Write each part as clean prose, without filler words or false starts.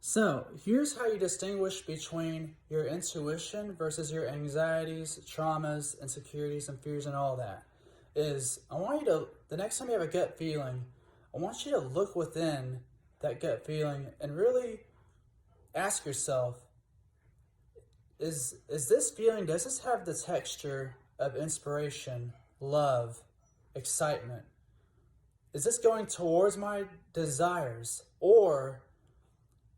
So, here's how you distinguish between your intuition versus your anxieties, traumas, insecurities, and fears, and all that. I want you to, the next time you have a gut feeling, I want you to look within that gut feeling and really ask yourself, is this feeling, does this have the texture of inspiration, love, excitement? Is this going towards my desires, or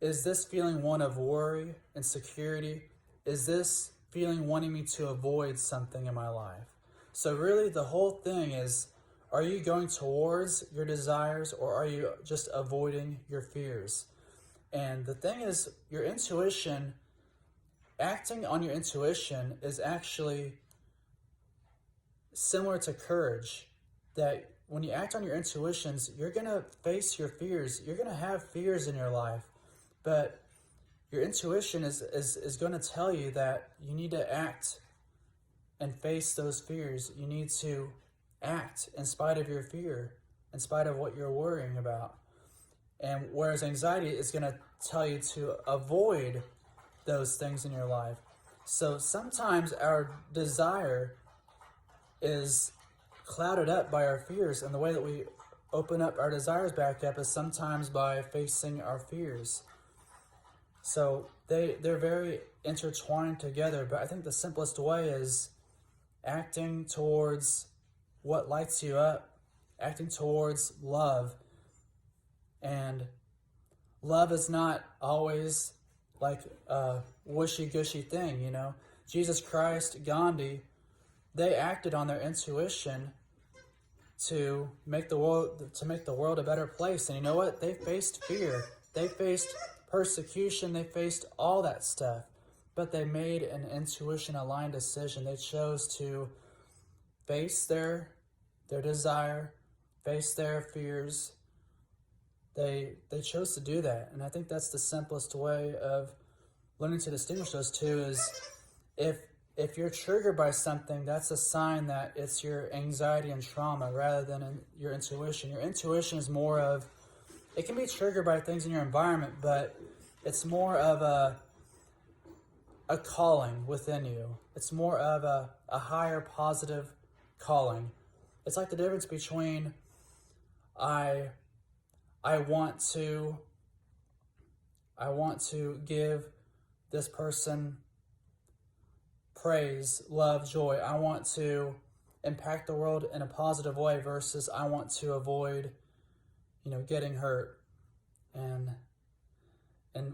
is this feeling one of worry, insecurity? Is this feeling wanting me to avoid something in my life? So really the whole thing is, are you going towards your desires, or are you just avoiding your fears? And the thing is, your intuition, acting on your intuition is actually similar to courage. That when you act on your intuitions, you're going to face your fears. You're going to have fears in your life. But your intuition is going to tell you that you need to act and face those fears. You need to act in spite of your fear, in spite of what you're worrying about. And whereas anxiety is going to tell you to avoid those things in your life. So sometimes our desire is clouded up by our fears, and the way that we open up our desires back up is sometimes by facing our fears. So they're very intertwined together, but I think the simplest way is acting towards what lights you up, acting towards love. And love is not always like a wishy-gushy thing, you know. Jesus Christ, Gandhi, they acted on their intuition to make the world a better place. And you know what? They faced fear. They faced persecution. They faced all that stuff. But they made an intuition-aligned decision. They chose to face their desire, face their fears. They chose to do that. And I think that's the simplest way of learning to distinguish those two is if you're triggered by something, that's a sign that it's your anxiety and trauma rather than your intuition. Your intuition is more of, it can be triggered by things in your environment, but it's more of a calling within you. It's more of a higher positive calling. It's like the difference between I want to give this person praise, love, joy. I want to impact the world in a positive way versus I want to avoid, getting hurt. And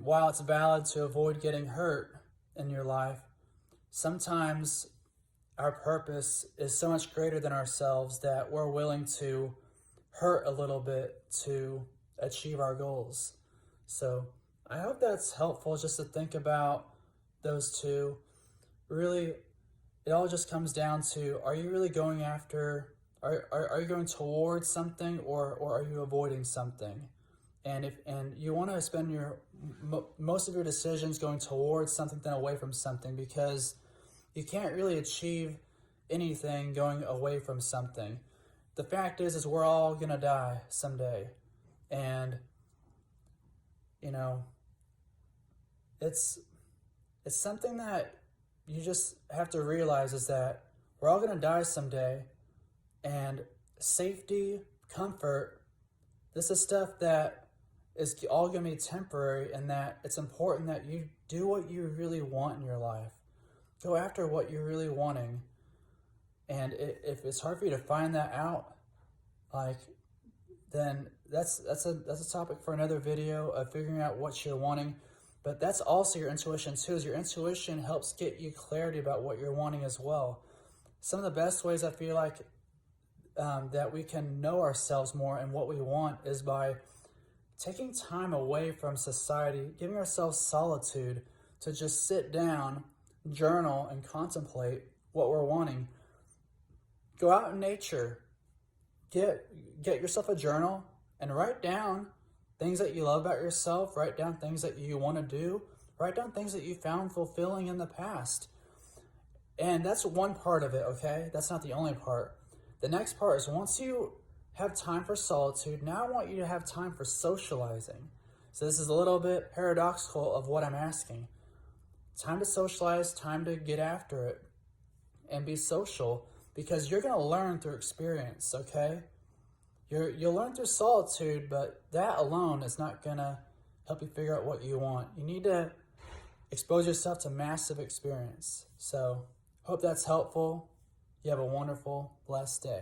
while it's valid to avoid getting hurt in your life, sometimes our purpose is so much greater than ourselves that we're willing to hurt a little bit to achieve our goals. So I hope that's helpful just to think about those two. Really, it all just comes down to, are you really going after, are you going towards something, or are you avoiding something? And you want to spend most of your decisions going towards something than away from something, because you can't really achieve anything going away from something. The fact is we're all going to die someday. And, it's something that you just have to realize is that we're all going to die someday, and safety, comfort, this is stuff that is all going to be temporary, and that it's important that you do what you really want in your life. Go after what you're really wanting. And if it's hard for you to find that out, then that's a topic for another video of figuring out what you're wanting. But that's also your intuition too, is your intuition helps get you clarity about what you're wanting as well. Some of the best ways I feel like that we can know ourselves more and what we want is by taking time away from society, giving ourselves solitude to just sit down, journal, and contemplate what we're wanting. Go out in nature, get yourself a journal and write down things that you love about yourself, write down things that you want to do, write down things that you found fulfilling in the past. And that's one part of it, okay? That's not the only part. The next part is once you have time for solitude, now I want you to have time for socializing. So this is a little bit paradoxical of what I'm asking. Time to socialize, time to get after it and be social, because you're going to learn through experience, okay? You'll learn through solitude, but that alone is not going to help you figure out what you want. You need to expose yourself to massive experience. So, hope that's helpful. You have a wonderful, blessed day.